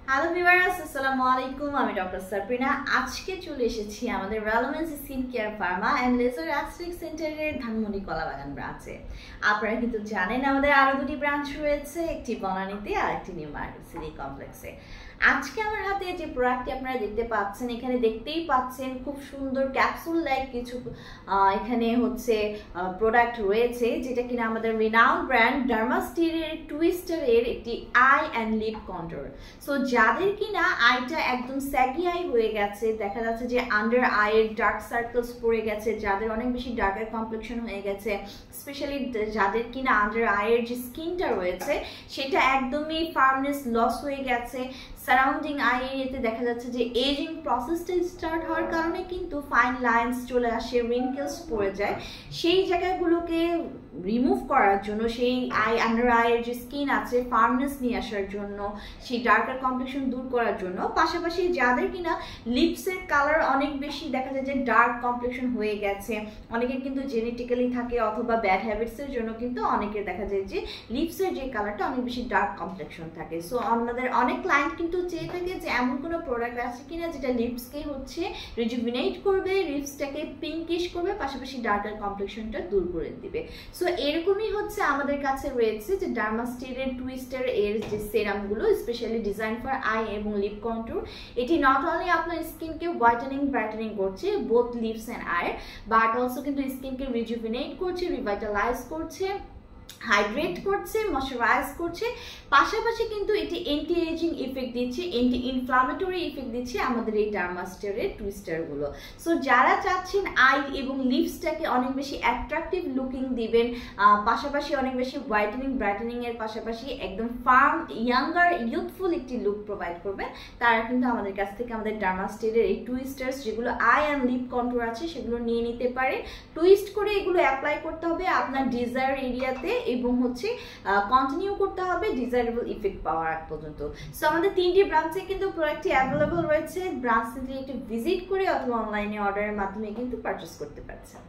Hello viewers, আসসালামু আলাইকুম। আমি ডক্টর সাবরিনা। আজকে চলে এসেছি আমাদের relevance skin care pharma and laser aesthetic সেন্টারের ধানমন্ডি কলাবাগান ব্রাঞ্চে। আপনারা কিন্তু জানেন আমাদের আরও দুটি ব্রাঞ্চ রয়েছে, একটি বনানীতে আর একটি নিউ মার্কেট সিটি কমপ্লেক্সে। আজকে আমার হাতে যে প্রোডাক্টটি আপনারা দেখতে পাচ্ছেন, এখানে দেখতেই পাচ্ছেন খুব সুন্দর ক্যাপসুল লাইক কিছু এখানে হচ্ছে প্রোডাক্ট রয়েছে, যেটা কিনা আমাদের রিনাউন্ড ব্র্যান্ড ডার্মাস্টিরের টুইস্টারের একটি eye and lip control. So যাদের কিনা আইটা একদম স্যাগি আই হয়ে গেছে, দেখা যাচ্ছে যে আন্ডার আইয়ের ডার্ক সার্কেলস পড়ে গেছে, যাদের অনেক বেশি ডার্কার কমপ্লেকশন হয়ে গেছে, স্পেশালি যাদের কিনা আন্ডার আইয়ের যে স্কিনটা রয়েছে সেটা একদমই ফার্মনেস লস হয়ে গেছে, সারাউন্ডিং আই এরিয়াতে দেখা যাচ্ছে যে এজিং প্রসেসটা স্টার্ট হওয়ার কারণে কিন্তু ফাইন লাইন্স চলে আসে, রিঙ্কেলস পড়ে যায়। সেই জায়গাগুলোকে রিমুভ করার জন্য, সেই আন্ডার আইয়ের যে স্কিন আছে ফার্মনেস নিয়ে আসার জন্য, সেই ডার্কার কমপ্লেকশন দূর করার জন্য, পাশাপাশি যাদের কিনা লিপসের কালার অনেক বেশি দেখা যায় যে ডার্ক কমপ্লেকশন হয়ে গেছে, অনেকের কিন্তু জেনেটিক্যালি থাকে অথবা ব্যাড হ্যাবিটসের জন্য কিন্তু অনেকের দেখা যায় যে লিপসের যে কালারটা অনেক বেশি ডার্ক কমপ্লেকশন থাকে। সো আমাদের অনেক ক্লায়েন্ট কিন্তু চেয়ে থাকে যে এমন কোনো প্রোডাক্ট আছে কিনা যেটা লিপসকে হচ্ছে রিজুভিনেট করবে, লিপসটাকে পিঙ্কিশ করবে, পাশাপাশি ডার্কার কমপ্লেকশনটা দূর করে দিবে। সো এরকমই হচ্ছে আমাদের কাছে রয়েছে যে ডার্মাস্টিরের টুইস্টার এর যে সেরামগুলো স্পেশালি ডিজাইন ফর আই এবং লিপ কন্ট্রোল। এটি নট অনলি আপনার স্কিনকে হোয়াইটেনিং ব্রাইটেনিং করছে both lips and eye, but also কিন্তু স্কিনকে রিজুভিনেট করছে, রিভাইটালাইজ করছে, হাইড্রেট করছে, ময়শ্চারাইজ করছে, পাশাপাশি কিন্তু এটি অ্যান্টি এজিং ইফেক্ট দিচ্ছে, অ্যান্টি ইনফ্লামেটরি ইফেক্ট দিচ্ছে আমাদের এই ডার্মাস্টারের টুইস্টারগুলো। সো যারা চাচ্ছেন আই এবং লিপসটাকে অনেক বেশি অ্যাট্রাকটিভ লুকিং দিবেন, পাশাপাশি অনেক বেশি হোয়াইটেনিং ব্রাইটেনিং এর পাশাপাশি একদম ফার্ম ইয়াঙ্গার ইউথফুল একটি লুক প্রোভাইড করবেন, তারা কিন্তু আমাদের কাছ থেকে আমাদের ডার্মাস্টারের এই টুইস্টার্স যেগুলো আই অ্যান্ড লিপ কন্ট্রোল আছে সেগুলো নিয়ে নিতে পারে। টুইস্ট করে এগুলো অ্যাপ্লাই করতে হবে আপনার ডিজায়ার এরিয়াতে এবং হচ্ছে কন্টিনিউ করতে হবে ডিজায়ারেবল ইফেক্ট পাওয়ার আগ পর্যন্ত। সো আমাদের 3টি ব্রাঞ্চে কিন্তু প্রোডাক্টটি অ্যাভেলেবল রয়েছে, ব্রাঞ্চে একটু ভিজিট করে অথবা অনলাইনে অর্ডারের মাধ্যমে কিন্তু পারচেস করতে পারছেন।